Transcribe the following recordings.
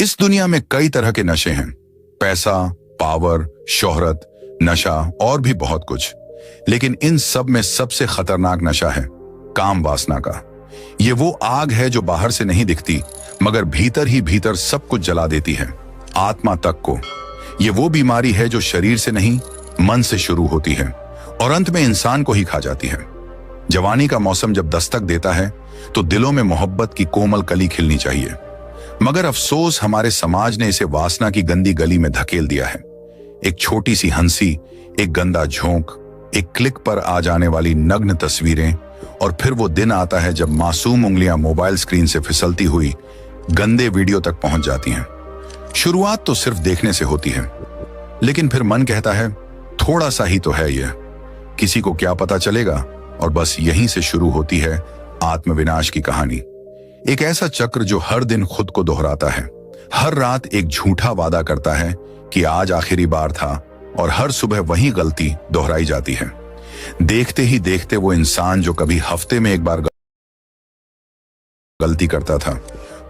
इस दुनिया में कई तरह के नशे हैं। पैसा, पावर, शोहरत, नशा और भी बहुत कुछ। लेकिन इन सब में सबसे खतरनाक नशा है काम वासना का। ये वो आग है जो बाहर से नहीं दिखती, मगर भीतर ही भीतर सब कुछ जला देती है, आत्मा तक को। ये वो बीमारी है जो शरीर से नहीं, मन से शुरू होती है और अंत में इंसान को ही खा जाती है। जवानी का मौसम जब दस्तक देता है तो दिलों में मोहब्बत की कोमल कली खिलनी चाहिए, मगर अफसोस हमारे समाज ने इसे वासना की गंदी गली में धकेल दिया है। एक छोटी सी हंसी, एक गंदा झोंक, एक क्लिक पर आ जाने वाली नग्न तस्वीरें, और फिर वो दिन आता है जब मासूम उंगलियां मोबाइल स्क्रीन से फिसलती हुई गंदे वीडियो तक पहुंच जाती हैं। शुरुआत तो सिर्फ देखने से होती है, लेकिन फिर मन कहता है थोड़ा सा ही तो है यह, किसी को क्या पता चलेगा, और बस यहीं से शुरू होती है आत्मविनाश की कहानी। एक ऐसा चक्र जो हर दिन खुद को दोहराता है, हर रात एक झूठा वादा करता है कि आज आखिरी बार था, और हर सुबह वही गलती दोहराई जाती है। देखते ही देखते वो इंसान जो कभी हफ्ते में एक बार गलती करता था,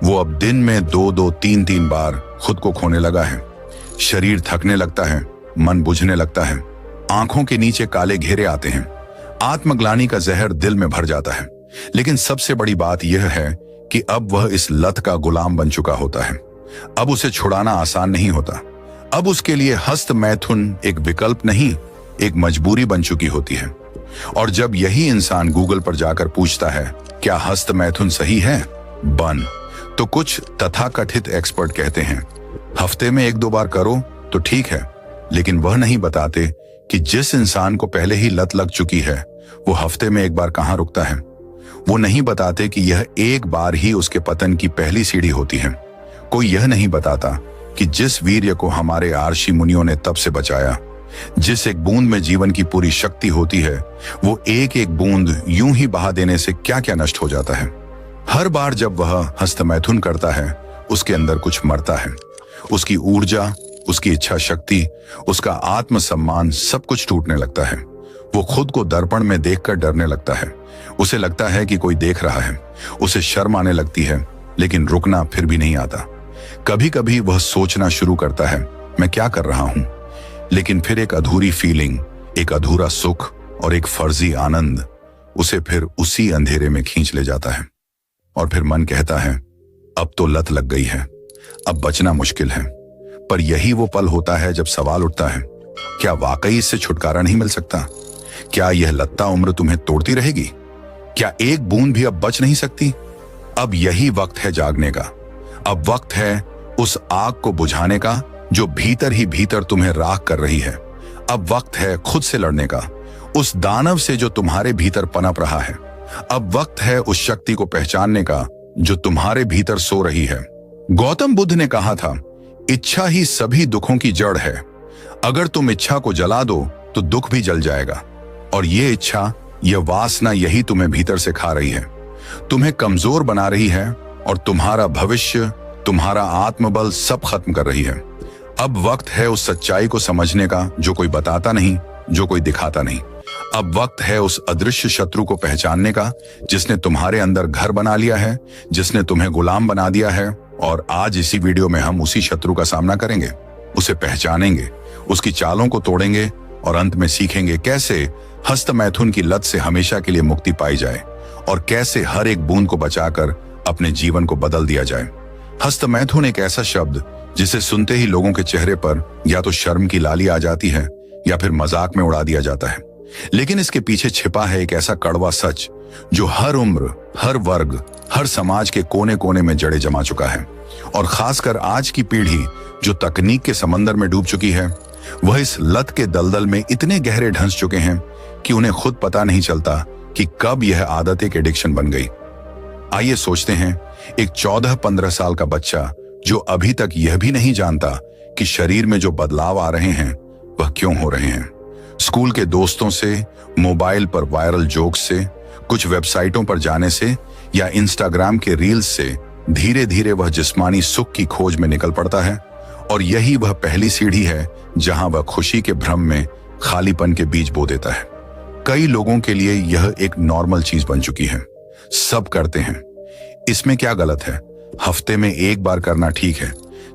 वो अब दिन में 2-2, 3-3 बार खुद को खोने लगा है। शरीर थकने लगता है, मन बुझने लगता है, आंखों के नीचे काले घेरे आते हैं, आत्मग्लानि का जहर दिल में भर जाता है। लेकिन सबसे बड़ी बात यह है कि अब वह इस लत का गुलाम बन चुका होता है। अब उसे छुड़ाना आसान नहीं होता। अब उसके लिए हस्त मैथुन एक विकल्प नहीं, एक मजबूरी बन चुकी होती है। और जब यही इंसान गूगल पर जाकर पूछता है क्या हस्त मैथुन सही है, तो कुछ तथाकथित एक्सपर्ट कहते हैं हफ्ते में 1-2 बार करो तो ठीक है, लेकिन वह नहीं बताते कि जिस इंसान को पहले ही लत लग चुकी है वो हफ्ते में 1 बार कहां रुकता है। वो नहीं बताते कि यह एक बार ही उसके पतन की पहली सीढ़ी होती है। कोई यह नहीं बताता कि जिस वीर्य को हमारे आर्षि मुनियों ने तब से बचाया, जिस एक बूंद में जीवन की पूरी शक्ति होती है, वो एक एक बूंद यूं ही बहा देने से क्या क्या नष्ट हो जाता है। हर बार जब वह हस्तमैथुन करता है, उसके अंदर कुछ मरता है। उसकी ऊर्जा, उसकी इच्छा शक्ति, उसका आत्मसम्मान, सब कुछ टूटने लगता है। वो खुद को दर्पण में देखकर डरने लगता है। उसे लगता है कि कोई देख रहा है। उसे शर्म आने लगती है, लेकिन रुकना फिर भी नहीं आता। कभी कभी वह सोचना शुरू करता है मैं क्या कर रहा हूं, लेकिन फिर एक अधूरी फीलिंग, एक अधूरा सुख और एक फर्जी आनंद उसे फिर उसी अंधेरे में खींच ले जाता है। और फिर मन कहता है अब तो लत लग गई है, अब बचना मुश्किल है। पर यही वो पल होता है जब सवाल उठता है क्या वाकई इससे छुटकारा नहीं मिल सकता? क्या यह लत्ता उम्र तुम्हें तोड़ती रहेगी? क्या एक बूंद भी अब बच नहीं सकती? अब यही वक्त है जागने का। अब वक्त है उस आग को बुझाने का जो भीतर ही भीतर तुम्हें राख कर रही है। अब वक्त है खुद से लड़ने का, उस दानव से जो तुम्हारे भीतर पनप रहा है। अब वक्त है उस शक्ति को पहचानने का जो तुम्हारे भीतर सो रही है। गौतम बुद्ध ने कहा था इच्छा ही सभी दुखों की जड़ है। अगर तुम इच्छा को जला दो तो दुख भी जल जाएगा। और ये इच्छा, यह वासना यही तुम्हें भीतर से खा रही है, तुम्हें कमजोर बना रही है और तुम्हारा भविष्य, तुम्हारा आत्मबल सब खत्म कर रही है। अब वक्त है उस सच्चाई को समझने का जो कोई बताता नहीं, जो कोई दिखाता नहीं। अब वक्त है उस अदृश्य शत्रु को पहचानने का जिसने तुम्हारे अंदर घर बना लिया है, जिसने तुम्हें गुलाम बना दिया है। और आज इसी वीडियो में हम उसी शत्रु का सामना करेंगे, उसे पहचानेंगे, उसकी चालों को तोड़ेंगे और अंत में सीखेंगे कैसे हस्तमैथुन की लत से हमेशा के लिए मुक्ति पाई जाए और कैसे हर एक बूंद को बचाकर अपने जीवन को बदल दिया जाए। हस्तमैथुन एक ऐसा शब्द जिसे सुनते ही लोगों के चेहरे पर या तो शर्म की लाली आ जाती है या फिर मजाक में उड़ा दिया जाता है, लेकिन इसके पीछे छिपा है एक ऐसा कड़वा सच जो हर उम्र, हर वर्ग, हर समाज के कोने कोने में जड़े जमा चुका है। और खासकर आज की पीढ़ी जो तकनीक के समंदर में डूब चुकी है, वह इस लत के दलदल में इतने गहरे ढंस चुके हैं कि उन्हें खुद पता नहीं चलता कि कब यह आदत एक एडिक्शन बन गई। आइए सोचते हैं, एक 14-15 साल का बच्चा जो अभी तक यह भी नहीं जानता कि शरीर में जो बदलाव आ रहे हैं वह क्यों हो रहे हैं। स्कूल के दोस्तों से, मोबाइल पर वायरल जोक्स से, कुछ वेबसाइटों पर जाने से या इंस्टाग्राम के रील्स से धीरे धीरे वह जिस्मानी सुख की खोज में निकल पड़ता है। और यही वह पहली सीढ़ी है जहां वह खुशी के भ्रम में खालीपन के बीज बो देता है। कई लोगों के लिए यह एक नॉर्मल चीज बन चुकी है, सब करते हैं। इसमें क्या गलत है? हफ्ते में 1 बार करना ठीक है,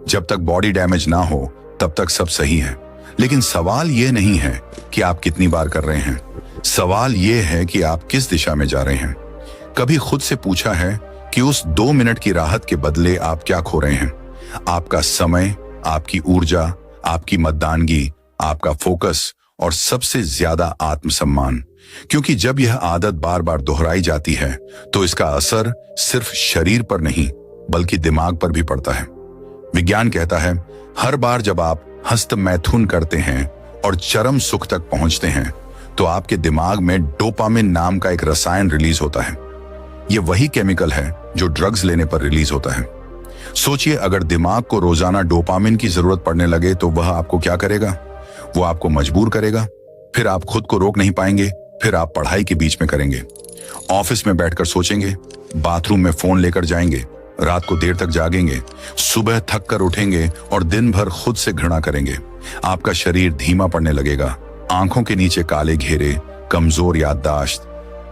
जब तक बॉडी डैमेज ना हो तब तक सब सही है। लेकिन सवाल यह नहीं है कि आप कितनी बार कर रहे हैं, सवाल यह है कि आप किस दिशा में जा रहे हैं। कभी खुद से पूछा है कि उस 2 मिनट की राहत के बदले आप क्या खो रहे हैं? आपका समय, आपकी ऊर्जा, आपकी मतदानगी, आपका फोकस और सबसे ज्यादा आत्मसम्मान। क्योंकि जब यह आदत बार बार दोहराई जाती है तो इसका असर सिर्फ शरीर पर नहीं बल्कि दिमाग पर भी पड़ता है। विज्ञान कहता है हर बार जब आप हस्त मैथुन करते हैं और चरम सुख तक पहुंचते हैं तो आपके दिमाग में डोपामिन नाम का एक रसायन रिलीज होता है। यह वही केमिकल है जो ड्रग्स लेने पर रिलीज होता है। सोचिए, अगर दिमाग को रोजाना डोपामिन की जरूरत पड़ने लगे तो वह आपको क्या करेगा? वो आपको मजबूर करेगा। फिर आप खुद को रोक नहीं पाएंगे। फिर आप पढ़ाई के बीच में करेंगे, ऑफिस में बैठकर सोचेंगे, बाथरूम में फोन लेकर जाएंगे, रात को देर तक जागेंगे, सुबह थक कर उठेंगे और दिन भर खुद से घृणा करेंगे। आपका शरीर धीमा पड़ने लगेगा, आंखों के नीचे काले घेरे, कमजोर याददाश्त,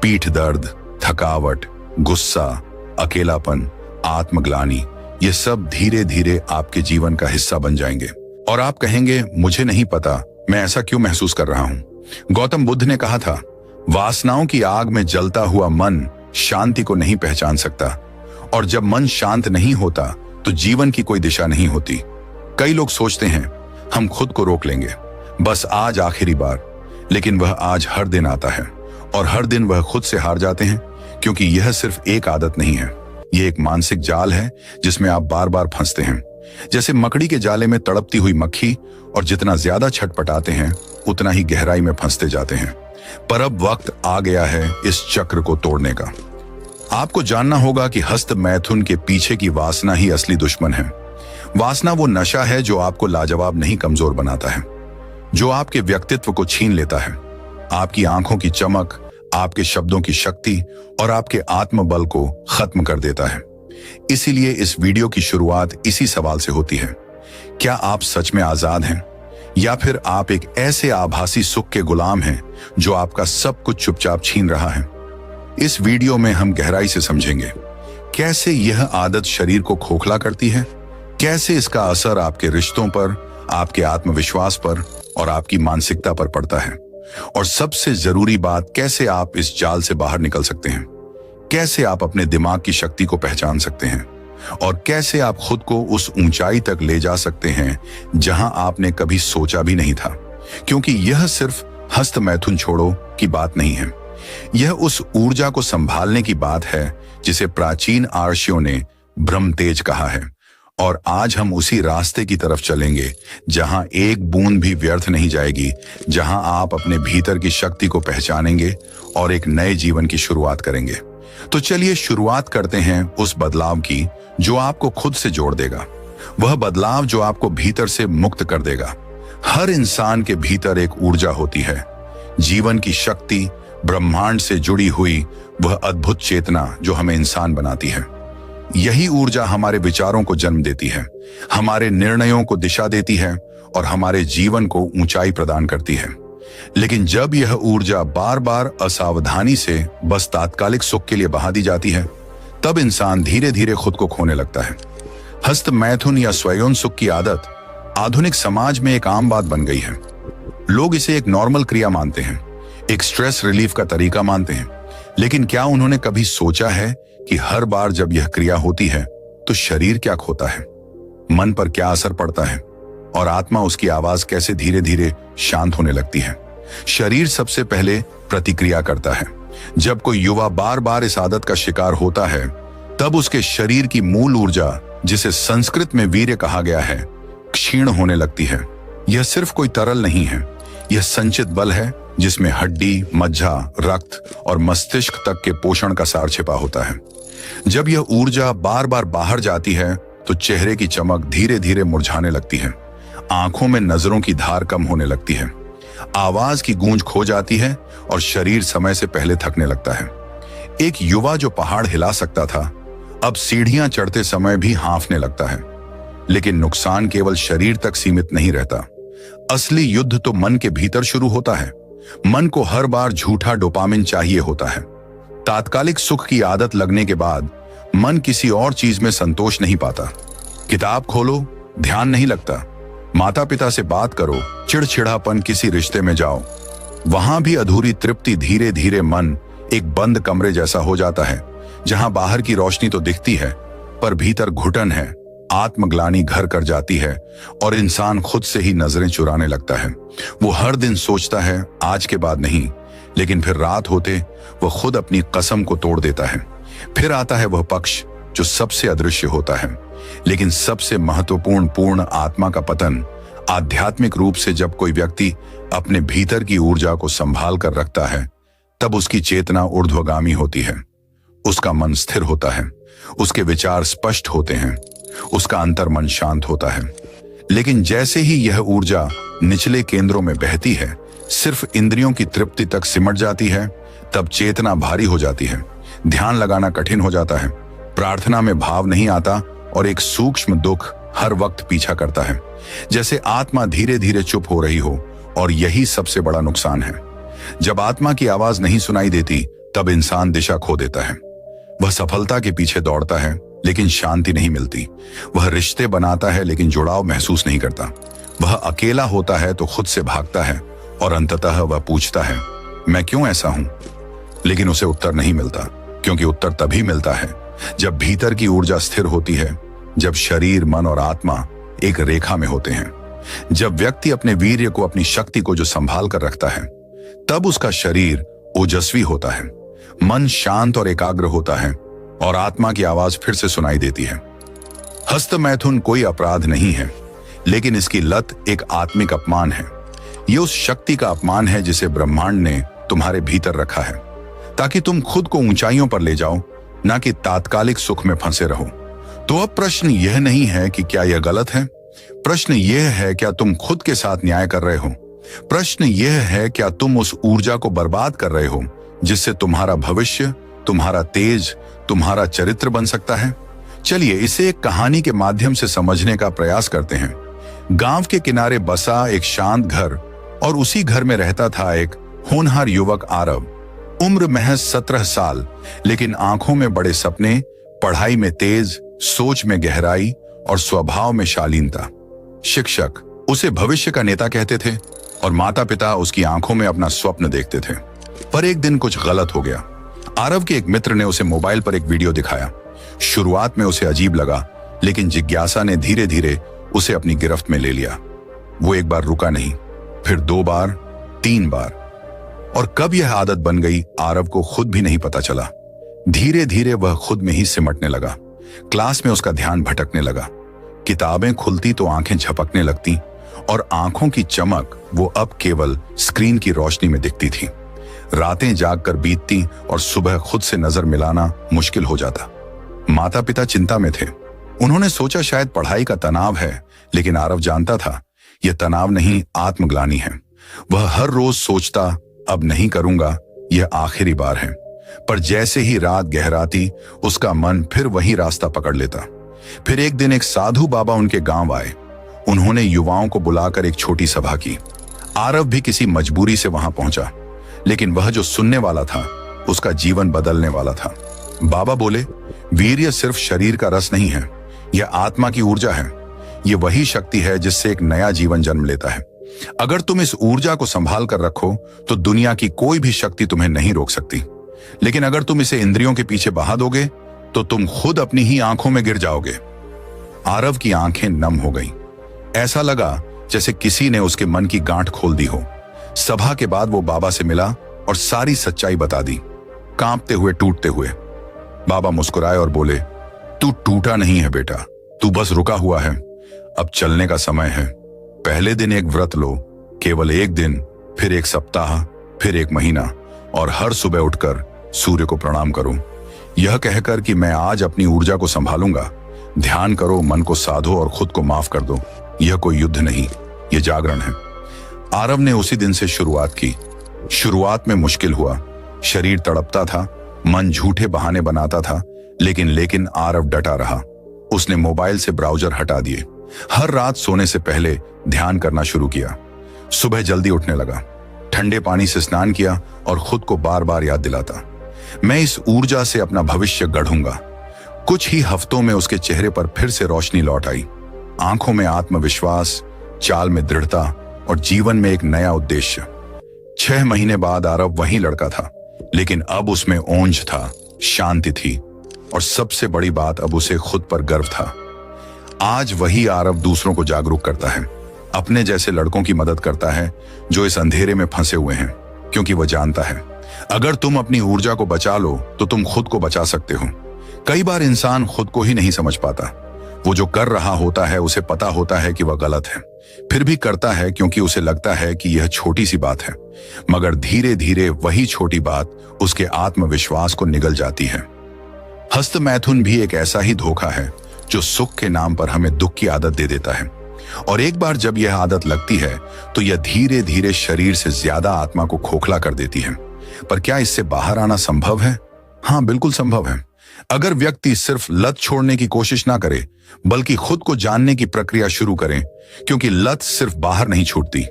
पीठ दर्द, थकावट, गुस्सा, अकेलापन, आत्मग्लानि, ये सब धीरे धीरे आपके जीवन का हिस्सा बन जाएंगे। और आप कहेंगे, मुझे नहीं पता मैं ऐसा क्यों महसूस कर रहा हूं। गौतम बुद्ध ने कहा था, वासनाओं की आग में जलता हुआ मन शांति को नहीं पहचान सकता, और जब मन शांत नहीं होता तो जीवन की कोई दिशा नहीं होती। कई लोग सोचते हैं हम खुद को रोक लेंगे, बस आज आखिरी बार, लेकिन वह आज हर दिन आता है और हर दिन वह खुद से हार जाते हैं। क्योंकि यह सिर्फ एक आदत नहीं है, यह एक मानसिक जाल है जिसमें आप बार बार फंसते हैं। जैसे मकड़ी के जाले में तड़पती हुई मक्खी, और जितना ज्यादा छटपटाते हैं उतना ही गहराई में फंसते जाते हैं। पर अब वक्त आ गया है इस चक्र को तोड़ने का। आपको जानना होगा कि हस्त मैथुन के पीछे की वासना ही असली दुश्मन है। वासना वो नशा है जो आपको लाजवाब नहीं कमजोर बनाता है, जो आपके व्यक्तित्व को छीन लेता है, आपकी आंखों की चमक, आपके शब्दों की शक्ति और आपके आत्मबल को खत्म कर देता है। इसीलिए इस वीडियो की शुरुआत इसी सवाल से होती है, क्या आप सच में आजाद हैं, या फिर आप एक ऐसे आभासी सुख के गुलाम हैं जो आपका सब कुछ चुपचाप छीन रहा है? इस वीडियो में हम गहराई से समझेंगे कैसे यह आदत शरीर को खोखला करती है, कैसे इसका असर आपके रिश्तों पर, आपके आत्मविश्वास पर और आपकी मानसिकता पर पड़ता है, और सबसे जरूरी बात, कैसे आप इस जाल से बाहर निकल सकते हैं, कैसे आप अपने दिमाग की शक्ति को पहचान सकते हैं, और कैसे आप खुद को उस ऊंचाई तक ले जा सकते हैं जहां आपने कभी सोचा भी नहीं था। क्योंकि यह सिर्फ हस्त मैथुन छोड़ो की बात नहीं है, यह उस ऊर्जा को संभालने की बात है जिसे प्राचीन आर्षियों ने ब्रह्म तेज कहा है। और आज हम उसी रास्ते की तरफ चलेंगे जहां एक बूंद भी व्यर्थ नहीं जाएगी, जहां आप अपने भीतर की शक्ति को पहचानेंगे और एक नए जीवन की शुरुआत करेंगे। तो चलिए शुरुआत करते हैं उस बदलाव की जो आपको खुद से जोड़ देगा, वह बदलाव जो आपको भीतर से मुक्त कर देगा। हर इंसान के भीतर एक ऊर्जा होती है, जीवन की शक्ति, ब्रह्मांड से जुड़ी हुई वह अद्भुत चेतना जो हमें इंसान बनाती है। यही ऊर्जा हमारे विचारों को जन्म देती है, हमारे निर्णयों को दिशा देती है और हमारे जीवन को ऊंचाई प्रदान करती है। लेकिन जब यह ऊर्जा बार बार असावधानी से बस तात्कालिक सुख के लिए बहा दी जाती है, तब इंसान धीरे धीरे खुद को खोने लगता है। हस्त मैथुन या स्वयं सुख की आदत आधुनिक समाज में एक आम बात बन गई है। लोग इसे एक नॉर्मल क्रिया मानते हैं, एक स्ट्रेस रिलीफ का तरीका मानते हैं। लेकिन क्या उन्होंने कभी सोचा है कि हर बार जब यह क्रिया होती है तो शरीर क्या खोता है, मन पर क्या असर पड़ता है और आत्मा, उसकी आवाज कैसे धीरे धीरे शांत होने लगती है? शरीर सबसे पहले प्रतिक्रिया करता है। जब कोई युवा बार बार इस आदत का शिकार होता है, तब उसके शरीर की मूल ऊर्जा, जिसे संस्कृत में वीर्य कहा गया है, क्षीण होने लगती है। यह सिर्फ कोई तरल नहीं है, यह संचित बल है जिसमें हड्डी, मज्जा, रक्त और मस्तिष्क तक के पोषण का सार छिपा होता है। जब यह ऊर्जा बार बार बाहर जाती है तो चेहरे की चमक धीरे धीरे मुरझाने लगती है, आंखों में नजरों की धार कम होने लगती है, आवाज की गूंज खो जाती है और शरीर समय से पहले थकने लगता है। एक युवा जो पहाड़ हिला सकता था, अब सीढ़ियां चढ़ते समय भी हांफने लगता है। लेकिन नुकसान केवल शरीर तक सीमित नहीं रहता, असली युद्ध तो मन के भीतर शुरू होता है। मन को हर बार झूठा डोपामिन चाहिए होता है। तात्कालिक सुख की आदत लगने के बाद मन किसी और चीज में संतोष नहीं पाता। किताब खोलो, ध्यान नहीं लगता। माता पिता से बात करो, चिड़चिड़ापन, किसी रिश्ते में जाओ, वहां भी अधूरी तृप्ति। धीरे धीरे मन एक बंद कमरे जैसा हो जाता है, जहां बाहर की रोशनी तो दिखती है पर भीतर घुटन है। आत्मग्लानि घर कर जाती है और इंसान खुद से ही नजरें चुराने लगता है। वो हर दिन सोचता है आज के बाद नहीं, लेकिन फिर रात होते वह खुद अपनी कसम को तोड़ देता है। फिर आता है वह पक्ष जो सबसे अदृश्य होता है, लेकिन सबसे महत्वपूर्ण, पूर्ण आत्मा का पतन। आध्यात्मिक रूप से जब कोई व्यक्ति अपने भीतर की ऊर्जा को संभाल कर रखता है, तब उसकी चेतना ऊर्ध्वगामी होती है, उसका मन स्थिर होता है, उसके विचार स्पष्ट होते हैं, उसका अंतर्मन शांत होता है। लेकिन जैसे ही यह ऊर्जा निचले केंद्रों में बहती है, सिर्फ इंद्रियों की तृप्ति तक सिमट जाती है, तब चेतना भारी हो जाती है, ध्यान लगाना कठिन हो जाता है, प्रार्थना में भाव नहीं आता और एक सूक्ष्म दुख हर वक्त पीछा करता है, जैसे आत्मा धीरे धीरे चुप हो रही हो। और यही सबसे बड़ा नुकसान है। जब आत्मा की आवाज नहीं सुनाई देती, तब इंसान दिशा खो देता है। वह सफलता के पीछे दौड़ता है, लेकिन शांति नहीं मिलती। वह रिश्ते बनाता है, लेकिन जुड़ाव महसूस नहीं करता। वह अकेला होता है तो खुद से भागता है और अंततः वह पूछता है, मैं क्यों ऐसा हूं? लेकिन उसे उत्तर नहीं मिलता, क्योंकि उत्तर तभी मिलता है जब भीतर की ऊर्जा स्थिर होती है, जब शरीर, मन और आत्मा एक रेखा में होते हैं। जब व्यक्ति अपने वीर्य को, अपनी शक्ति को जो संभाल कर रखता है, तब उसका शरीर ओजस्वी होता है, मन शांत और एकाग्र होता है और आत्मा की आवाज फिर से सुनाई देती है। हस्त मैथुन कोई अपराध नहीं है, लेकिन इसकी लत एक आत्मिक अपमान है। यह उस शक्ति का अपमान है जिसे ब्रह्मांड ने तुम्हारे भीतर रखा है, ताकि तुम खुद को ऊंचाइयों पर ले जाओ, ना कि तात्कालिक सुख में फंसे रहो। तो अब प्रश्न यह नहीं है कि क्या यह गलत है, प्रश्न यह है क्या तुम खुद के साथ न्याय कर रहे हो। प्रश्न यह है क्या तुम उस ऊर्जा को बर्बाद कर रहे हो जिससे तुम्हारा भविष्य, तुम्हारा तेज, तुम्हारा चरित्र बन सकता है। चलिए इसे एक कहानी के माध्यम से समझने का प्रयास करते हैं। गांव के किनारे बसा एक शांत घर, और उसी घर में रहता था एक होनहार युवक आरव। उम्र महज 17 साल, लेकिन आंखों में बड़े सपने, पढ़ाई में तेज, सोच में गहराई और स्वभाव में शालीनता। शिक्षक उसे भविष्य का नेता कहते थे और माता पिता उसकी आंखों में अपना स्वप्न देखते थे। पर एक दिन कुछ गलत हो गया। आरव के एक मित्र ने उसे मोबाइल पर एक वीडियो दिखाया। शुरुआत में उसे अजीब लगा, लेकिन जिज्ञासा ने धीरे धीरे उसे अपनी गिरफ्त में ले लिया। वो एक बार रुका नहीं, फिर 2 बार, 3 बार, और कब यह आदत बन गई, आरव को खुद भी नहीं पता चला। धीरे धीरे वह खुद में ही सिमटने लगा। क्लास में उसका ध्यान भटकने लगा। किताबें खुलती तो आंखें झपकने लगती, और आंखों की चमक वो अब केवल स्क्रीन की रोशनी में दिखती थी। रातें जागकर बीतती और सुबह खुद से नजर मिलाना मुश्किल हो जाता। माता पिता चिंता में थे। उन्होंने सोचा शायद पढ़ाई का तनाव है, लेकिन आरव जानता था यह तनाव नहीं, आत्मग्लानि है। वह हर रोज सोचता, अब नहीं करूंगा, यह आखिरी बार है। पर जैसे ही रात गहराती, उसका मन फिर वही रास्ता पकड़ लेता। फिर एक दिन एक साधु बाबा उनके गांव आए। उन्होंने युवाओं को बुलाकर एक छोटी सभा की। आरव भी किसी मजबूरी से वहां पहुंचा, लेकिन वह जो सुनने वाला था, उसका जीवन बदलने वाला था। बाबा बोले, वीर्य सिर्फ शरीर का रस नहीं है, यह आत्मा की ऊर्जा है। यह वही शक्ति है जिससे एक नया जीवन जन्म लेता है। अगर तुम इस ऊर्जा को संभाल कर रखो तो दुनिया की कोई भी शक्ति तुम्हें नहीं रोक सकती। लेकिन अगर तुम इसे इंद्रियों के पीछे बहा दोगे तो तुम खुद अपनी ही आंखों में गिर जाओगे। आरव की आंखें नम हो गईं। ऐसा लगा जैसे किसी ने उसके मन की गांठ खोल दी हो। सभा के बाद वो बाबा से मिला और सारी सच्चाई बता दी, कांपते हुए, टूटते हुए। बाबा मुस्कुराए और बोले, तू टूटा नहीं है बेटा, तू बस रुका हुआ है। अब चलने का समय है। पहले दिन एक व्रत लो, केवल एक दिन, फिर एक सप्ताह, फिर एक महीना, और हर सुबह उठकर सूर्य को प्रणाम करो, यह कहकर कि मैं आज अपनी ऊर्जा को संभालूंगा। ध्यान करो, मन को साधो और खुद को माफ कर दो। यह कोई युद्ध नहीं, यह जागरण है। आरव ने उसी दिन से शुरुआत की। शुरुआत में मुश्किल हुआ, शरीर तड़पता था, मन झूठे बहाने बनाता था, लेकिन आरव डटा रहा। उसने मोबाइल से ब्राउजर हटा दिए। हर रात सोने से पहले ध्यान करना शुरू किया। सुबह जल्दी उठने लगा, ठंडे पानी से स्नान किया और खुद को बार बार याद दिलाता, मैं इस ऊर्जा से अपना भविष्य गढ़ूंगा। कुछ ही हफ्तों में उसके चेहरे पर फिर से रोशनी लौट आई। आंखों में आत्मविश्वास, चाल में दृढ़ता और जीवन में एक नया उद्देश्य। 6 महीने बाद आरव वही लड़का था, लेकिन अब उसमें ओंज था, शांति थी और सबसे बड़ी बात, अब उसे खुद पर गर्व था। आज वही आरव दूसरों को जागरूक करता है, अपने जैसे लड़कों की मदद करता है जो इस अंधेरे में फंसे हुए हैं, क्योंकि वह जानता है अगर तुम अपनी ऊर्जा को बचा लो तो तुम खुद को बचा सकते हो। कई बार इंसान खुद को ही नहीं समझ पाता। वो जो कर रहा होता है उसे पता होता है कि वह गलत है, फिर भी करता है क्योंकि उसे लगता है कि यह छोटी सी बात है। मगर धीरे धीरे वही छोटी बात उसके आत्मविश्वास को निगल जाती है। हस्त मैथुन भी एक ऐसा ही धोखा है जो सुख के नाम पर हमें दुख की आदत दे देता है, और एक बार जब यह आदत लगती है तो यह धीरे धीरे शरीर से ज्यादा आत्मा को खोखला कर देती है। पर क्या इससे बाहर आना संभव है? हाँ, बिल्कुल संभव है। अगर व्यक्ति सिर्फ लत छोड़ने की कोशिश ना करे, बल्कि खुद को जानने की प्रक्रिया शुरू करें, क्योंकि लत सिर्फ बाहर नहीं छूटती,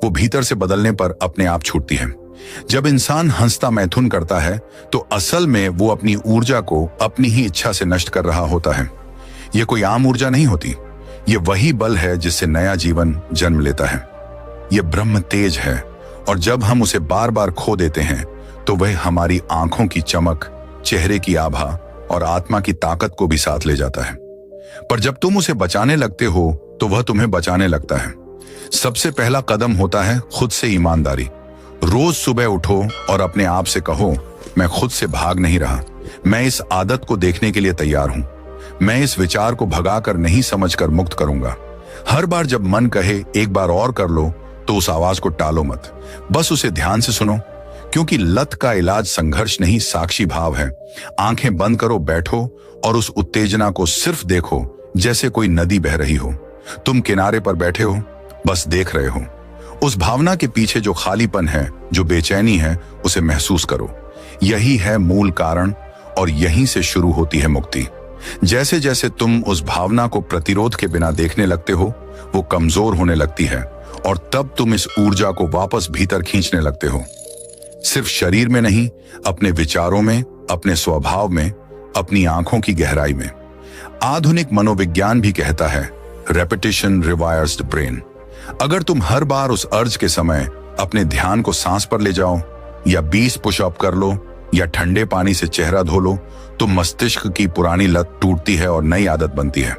वो भीतर से बदलने पर अपने आप छूटती है। जब इंसान हंसता मैथुन करता है तो असल में वो अपनी ऊर्जा को अपनी ही इच्छा से नष्ट कर रहा होता है। यह कोई आम ऊर्जा नहीं होती, ये वही बल है जिससे नया जीवन जन्म लेता है। यह ब्रह्म तेज है, और जब हम उसे बार बार खो देते हैं तो वह हमारी आंखों की चमक, चेहरे की आभा और आत्मा की ताकत को भी साथ ले जाता है। पर जब तुम उसे बचाने लगते हो तो वह तुम्हें बचाने लगता है। सबसे पहला कदम होता है खुद से ईमानदारी। रोज सुबह उठो और अपने आप से कहो, मैं खुद से भाग नहीं रहा, मैं इस आदत को देखने के लिए तैयार हूं, मैं इस विचार को भगाकर नहीं समझकर मुक्त करूंगा। हर बार जब मन कहे एक बार और कर लो तो उस आवाज को टालो मत, बस उसे ध्यान से सुनो, क्योंकि लत का इलाज संघर्ष नहीं, साक्षी भाव है। आंखें बंद करो, बैठो और उस उत्तेजना को सिर्फ देखो जैसे कोई नदी बह रही हो। तुम किनारे पर बैठे हो, बस देख रहे हो। उस भावना के पीछे जो खालीपन है, जो बेचैनी है, उसे महसूस करो। यही है मूल कारण और यहीं से शुरू होती है मुक्ति। जैसे जैसे तुम उस भावना को प्रतिरोध के बिना देखने लगते हो, वो कमजोर होने लगती है और तब तुम इस ऊर्जा को वापस भीतर खींचने लगते हो। सिर्फ शरीर में नहीं, अपने विचारों में, अपने स्वभाव में, अपनी आंखों की गहराई में। आधुनिक मनोविज्ञान भी कहता है, रेपिटेशन रिवायर्स द ब्रेन। अगर तुम हर बार उस अर्ज के समय अपने ध्यान को सांस पर ले जाओ, या 20 पुशअप कर लो, या ठंडे पानी से चेहरा धो लो, तो मस्तिष्क की पुरानी लत टूटती है और नई आदत बनती है।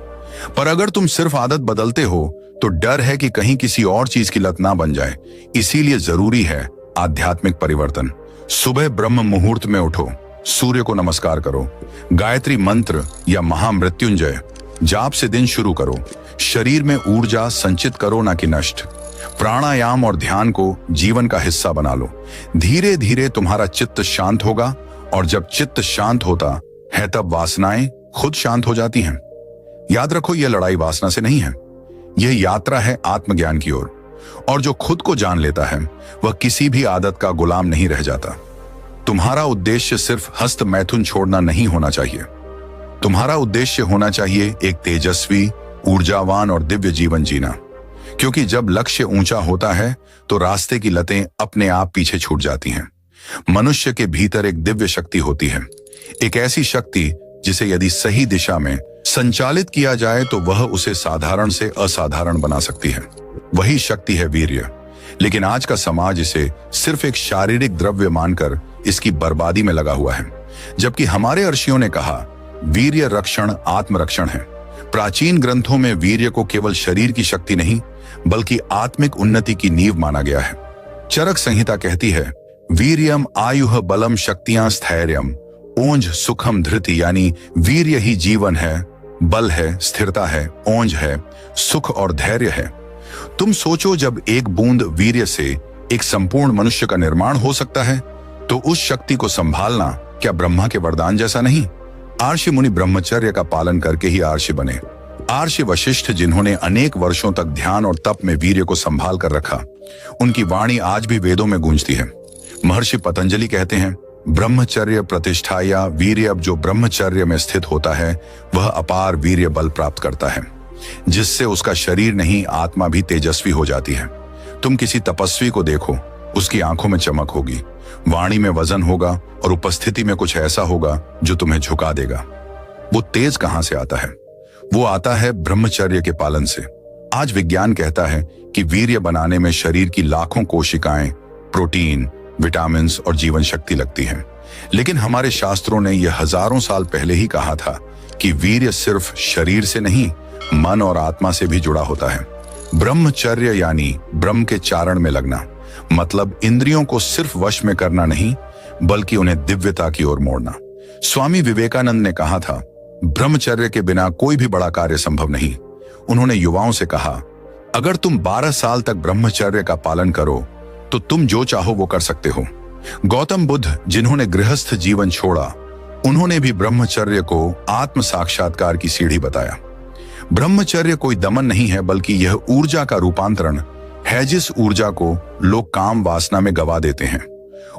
पर अगर तुम सिर्फ आदत बदलते हो तो डर है कि कहीं किसी और चीज की लत ना बन जाए। इसीलिए जरूरी है आध्यात्मिक परिवर्तन। सुबह ब्रह्म मुहूर्त में उठो, सूर्य को नमस्कार करो, गायत्री मंत्र या महामृत्युंजय जाप से दिन शुरू करो। शरीर में ऊर्जा संचित करो, ना कि नष्ट। प्राणायाम और ध्यान को जीवन का हिस्सा बना लो। धीरे धीरे तुम्हारा चित्त शांत होगा, और जब चित्त शांत होता है तब वासनाएं खुद शांत हो जाती हैं। याद रखो, यह लड़ाई वासना से नहीं है, यह यात्रा है आत्मज्ञान की ओर। और जो खुद को जान लेता है वह किसी भी आदत का गुलाम नहीं रह जाता। तुम्हारा उद्देश्य सिर्फ हस्त मैथुन छोड़ना नहीं होना चाहिए। तुम्हारा उद्देश्य होना चाहिए एक तेजस्वी, ऊर्जावान और दिव्य जीवन जीना। क्योंकि जब लक्ष्य ऊंचा होता है तो रास्ते की लतें अपने आप पीछे छूट जाती हैं। मनुष्य के भीतर एक दिव्य शक्ति होती है, एक ऐसी शक्ति जिसे यदि सही दिशा में संचालित किया जाए तो वह उसे साधारण से असाधारण बना सकती है। वही शक्ति है वीर्य। लेकिन आज का समाज इसे सिर्फ एक शारीरिक द्रव्य मानकर इसकी बर्बादी में लगा हुआ है, जबकि हमारे ऋषियों ने कहा वीर्य रक्षण आत्मरक्षण है। प्राचीन ग्रंथों में वीर्य को केवल शरीर की शक्ति नहीं बल्कि आत्मिक उन्नति की नींव माना गया है। चरक संहिता कहती है, वीर्यम आयुः बलम शक्तियां स्थैर्यम ओंज सुखम धृति, यानी वीर्य ही जीवन है, बल है, स्थिरता है, ओंज है, सुख और धैर्य है। तुम सोचो, जब एक बूंद वीर्य से एक संपूर्ण मनुष्य का निर्माण हो सकता है तो उस शक्ति को संभालना क्या ब्रह्मा के वरदान जैसा नहीं? आर्षि मुनि ब्रह्मचर्य का पालन करके ही आर्षि बने। आर्षि वशिष्ठ, जिन्होंने अनेक वर्षों तक ध्यान और तप में वीर्य को संभाल कर रखा, उनकी वाणी आज भी वेदों में गूंजती है। महर्षि पतंजलि कहते हैं, ब्रह्मचर्य प्रतिष्ठा या वीर्य, अब जो ब्रह्मचर्य में स्थित होता है वह अपार वीर्य बल प्राप्त करता है, जिससे उसका शरीर नहीं आत्मा भी तेजस्वी हो जाती है। तुम किसी तपस्वी को देखो, उसकी आंखों में चमक होगी, वाणी में वजन होगा और उपस्थिति में कुछ ऐसा होगा जो तुम्हें झुका देगा। वो तेज कहां से आता है? वो आता है ब्रह्मचर्य के पालन से। आज विज्ञान कहता है कि वीर्य बनाने में शरीर की लाखों कोशिकाएं, प्रोटीन, विटामिन और जीवन शक्ति लगती हैं। लेकिन हमारे शास्त्रों ने यह हजारों साल पहले ही कहा था कि वीर्य सिर्फ शरीर से नहीं, मन और आत्मा से भी जुड़ा होता है। ब्रह्मचर्य यानी ब्रह्म के चारण में लगना, मतलब इंद्रियों को सिर्फ वश में करना नहीं, बल्कि उन्हें दिव्यता की ओर मोड़ना। स्वामी विवेकानंद ने कहा था, ब्रह्मचर्य के बिना कोई भी बड़ा कार्य संभव नहीं। उन्होंने युवाओं से कहा, अगर तुम 12 साल तक ब्रह्मचर्य का पालन करो तो तुम जो चाहो वो कर सकते हो। गौतम बुद्ध, जिन्होंने गृहस्थ जीवन छोड़ा, उन्होंने भी ब्रह्मचर्य को आत्म साक्षात्कार की सीढ़ी बताया। ब्रह्मचर्य कोई दमन नहीं है, बल्कि यह ऊर्जा का रूपांतरण है जिस ऊर्जा को लोग काम वासना में गवा देते हैं।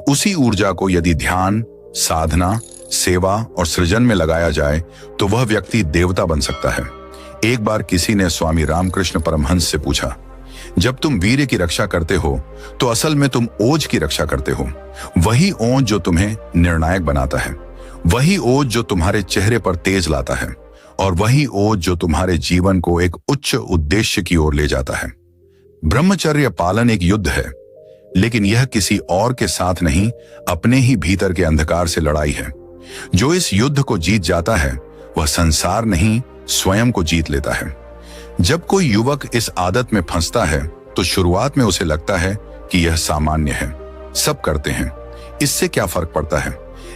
उसी ऊर्जा को यदि ध्यान, साधना, सेवा और सृजन में लगाया जाए तो वह व्यक्ति देवता बन सकता है। एक बार किसी ने स्वामी रामकृष्ण परमहंस से पूछा, जब तुम वीर्य की रक्षा करते हो तो असल में तुम ओज की रक्षा करते हो। वही ओज जो तुम्हें निर्णायक बनाता है, वही ओज जो तुम्हारे चेहरे पर तेज लाता है, और वही ओज जो तुम्हारे जीवन को एक उच्च उद्देश्य की ओर ले जाता है। ब्रह्मचर्य पालन एक युद्ध है, लेकिन यह किसी और के साथ नहीं, अपने ही भीतर के अंधकार से लड़ाई है। जो इस युद्ध को जीत जाता है वह संसार नहीं, स्वयं को जीत लेता है। जब कोई युवक इस आदत में फंसता है तो शुरुआत में उसे लगता है कि यह सामान्य है, सब करते हैं, इससे क्या फर्क पड़ता है।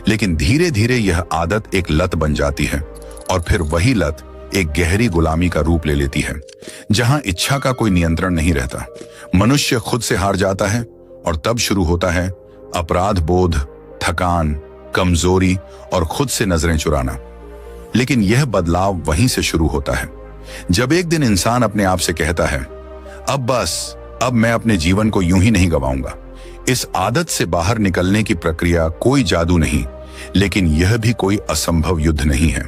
लेकिन धीरे धीरे यह आदत एक लत बन जाती है, और फिर वही लत एक गहरी गुलामी का रूप ले लेती है, जहां इच्छा का कोई नियंत्रण नहीं रहता। मनुष्य खुद से हार जाता है, और तब शुरू होता है अपराध बोध, थकान, कमजोरी और खुद से नजरें चुराना। लेकिन यह बदलाव वहीं से शुरू होता है, जब एक दिन इंसान अपने आप से कहता है, अब बस, अब मैं अपने जीवन को यूं ही नहीं गवाऊंगा। इस आदत से बाहर निकलने की प्रक्रिया कोई जादू नहीं, लेकिन यह भी कोई असंभव युद्ध नहीं है।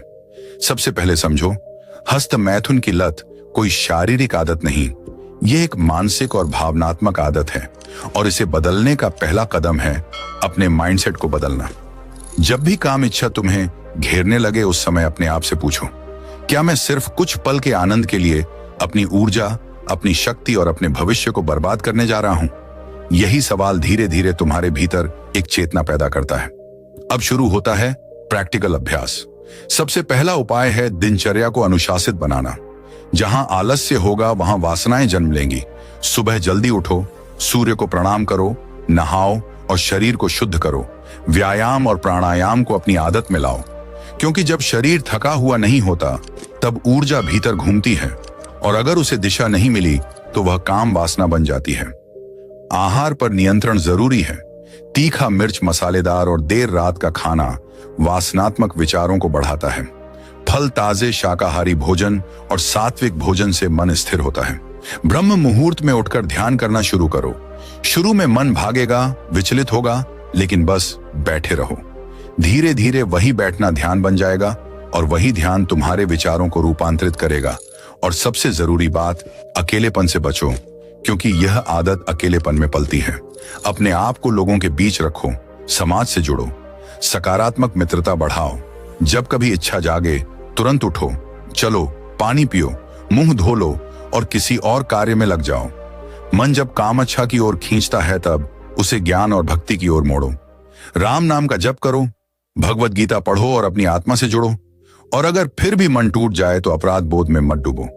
सबसे पहले समझो, हस्त मैथुन की लत कोई शारीरिक आदत नहीं, यह एक मानसिक और भावनात्मक आदत है, और इसे बदलने का पहला कदम है अपने माइंडसेट को बदलना। जब भी काम इच्छा तुम्हें घेरने लगे, उस समय अपने आप से पूछो, क्या मैं सिर्फ कुछ पल के आनंद के लिए अपनी ऊर्जा, अपनी शक्ति और अपने भविष्य को बर्बाद करने जा रहा हूं? यही सवाल धीरे धीरे तुम्हारे भीतर एक चेतना पैदा करता है। अब शुरू होता है प्रैक्टिकल अभ्यास। सबसे पहला उपाय है दिनचर्या को अनुशासित बनाना। जहां आलस्य होगा वहां वासनाएं जन्म लेंगी। सुबह जल्दी उठो, सूर्य को प्रणाम करो, नहाओ और शरीर को शुद्ध करो। व्यायाम और प्राणायाम को अपनी आदत में लाओ, क्योंकि जब शरीर थका हुआ नहीं होता तब ऊर्जा भीतर घूमती है, और अगर उसे दिशा नहीं मिली तो वह काम वासना बन जाती है। आहार पर नियंत्रण जरूरी है। तीखा मिर्च, मसालेदार और देर रात का खाना वासनात्मक विचारों को बढ़ाता है। फल, ताजे शाकाहारी भोजन और सात्विक भोजन से मन स्थिर होता है। ब्रह्म मुहूर्त में उठकर ध्यान करना शुरू करो। शुरू में मन भागेगा, विचलित होगा, लेकिन बस बैठे रहो। धीरे धीरे वही बैठना ध्यान बन जाएगा, और वही ध्यान तुम्हारे विचारों को रूपांतरित करेगा। और सबसे जरूरी बात, अकेलेपन से बचो, क्योंकि यह आदत अकेलेपन में पलती है। अपने आप को लोगों के बीच रखो, समाज से जुड़ो, सकारात्मक मित्रता बढ़ाओ। जब कभी इच्छा जागे तुरंत उठो, चलो, पानी पियो, मुंह धो लो और किसी और कार्य में लग जाओ। मन जब कामच्छा की ओर खींचता है तब उसे ज्ञान और भक्ति की ओर मोड़ो। राम नाम का जप करो, भगवत गीता पढ़ो और अपनी आत्मा से जुड़ो। और अगर फिर भी मन टूट जाए तो अपराध बोध में मत डूबो।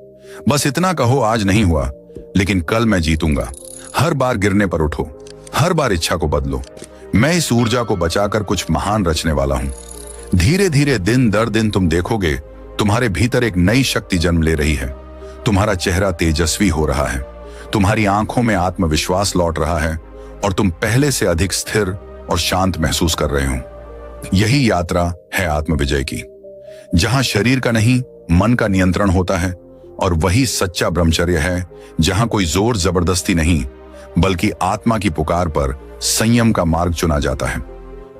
बस इतना कहो, आज नहीं हुआ लेकिन कल मैं जीतूंगा। हर बार गिरने पर उठो, हर बार इच्छा को बदलो। मैं इस ऊर्जा को बचाकर कुछ महान रचने वाला हूं। धीरे धीरे दिन दर दिन तुम देखोगे तुम्हारे भीतर एक नई शक्ति जन्म ले रही है। तुम्हारा चेहरा तेजस्वी हो रहा है, तुम्हारी आंखों में आत्मविश्वास लौट रहा है, और तुम पहले से अधिक स्थिर और शांत महसूस कर रहे हो। यही यात्रा है आत्मविजय की, जहां शरीर का नहीं, मन का नियंत्रण होता है। और वही सच्चा ब्रह्मचर्य है, जहां कोई जोर जबरदस्ती नहीं, बल्कि आत्मा की पुकार पर संयम का मार्ग चुना जाता है।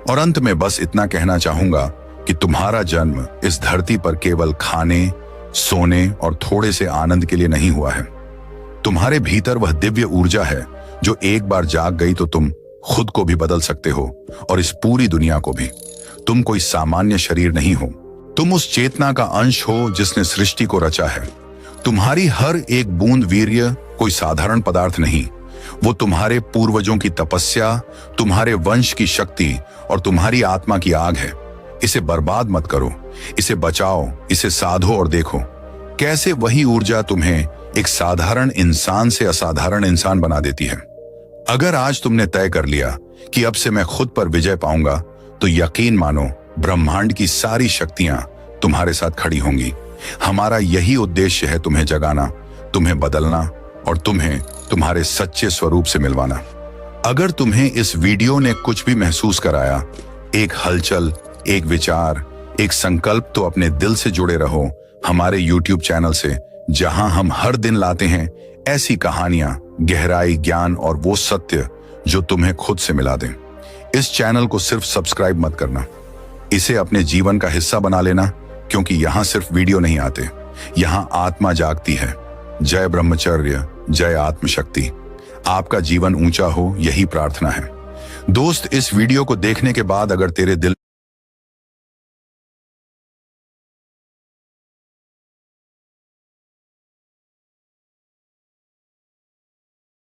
और अंत में बस इतना कहना चाहूंगा कि तुम्हारा जन्म इस धरती पर केवल खाने, सोने और थोड़े से आनंद के लिए नहीं हुआ है। तुम्हारे भीतर वह दिव्य ऊर्जा है जो एक बार जाग गई तो तुम खुद को भी बदल सकते हो, और इस पूरी दुनिया को भी। तुम कोई सामान्य शरीर नहीं हो, तुम उस चेतना का अंश हो जिसने सृष्टि को रचा है। तुम्हारी हर एक बूंद वीर्य कोई साधारण पदार्थ नहीं, वो तुम्हारे पूर्वजों की तपस्या, तुम्हारे वंश की शक्ति और तुम्हारी आत्मा की आग है। इसे बर्बाद मत करो, इसे बचाओ, इसे साधो और देखो कैसे वही ऊर्जा तुम्हें एक साधारण इंसान से असाधारण इंसान बना देती है। अगर आज तुमने तय कर लिया कि अब से मैं खुद पर विजय पाऊंगा, तो यकीन मानो ब्रह्मांड की सारी शक्तियां तुम्हारे साथ खड़ी होंगी। हमारा यही उद्देश्य है, तुम्हें जगाना, तुम्हें बदलना और तुम्हें तुम्हारे सच्चे स्वरूप से मिलवाना। अगर तुम्हें इस वीडियो ने कुछ भी महसूस कराया, एक हलचल, एक विचार, एक संकल्प, तो अपने दिल से जुड़े रहो हमारे YouTube चैनल से, जहां हम हर दिन लाते हैं ऐसी कहानियां, गहराई, ज्ञान और वो सत्य जो तुम्हें खुद से मिला दें। इस चैनल को सिर्फ सब्सक्राइब मत करना, इसे अपने जीवन का हिस्सा बना लेना, क्योंकि यहां सिर्फ वीडियो नहीं आते, यहां आत्मा जागती है। जय ब्रह्मचर्य, जय आत्मशक्ति। आपका जीवन ऊंचा हो, यही प्रार्थना है। दोस्त, इस वीडियो को देखने के बाद अगर तेरे दिल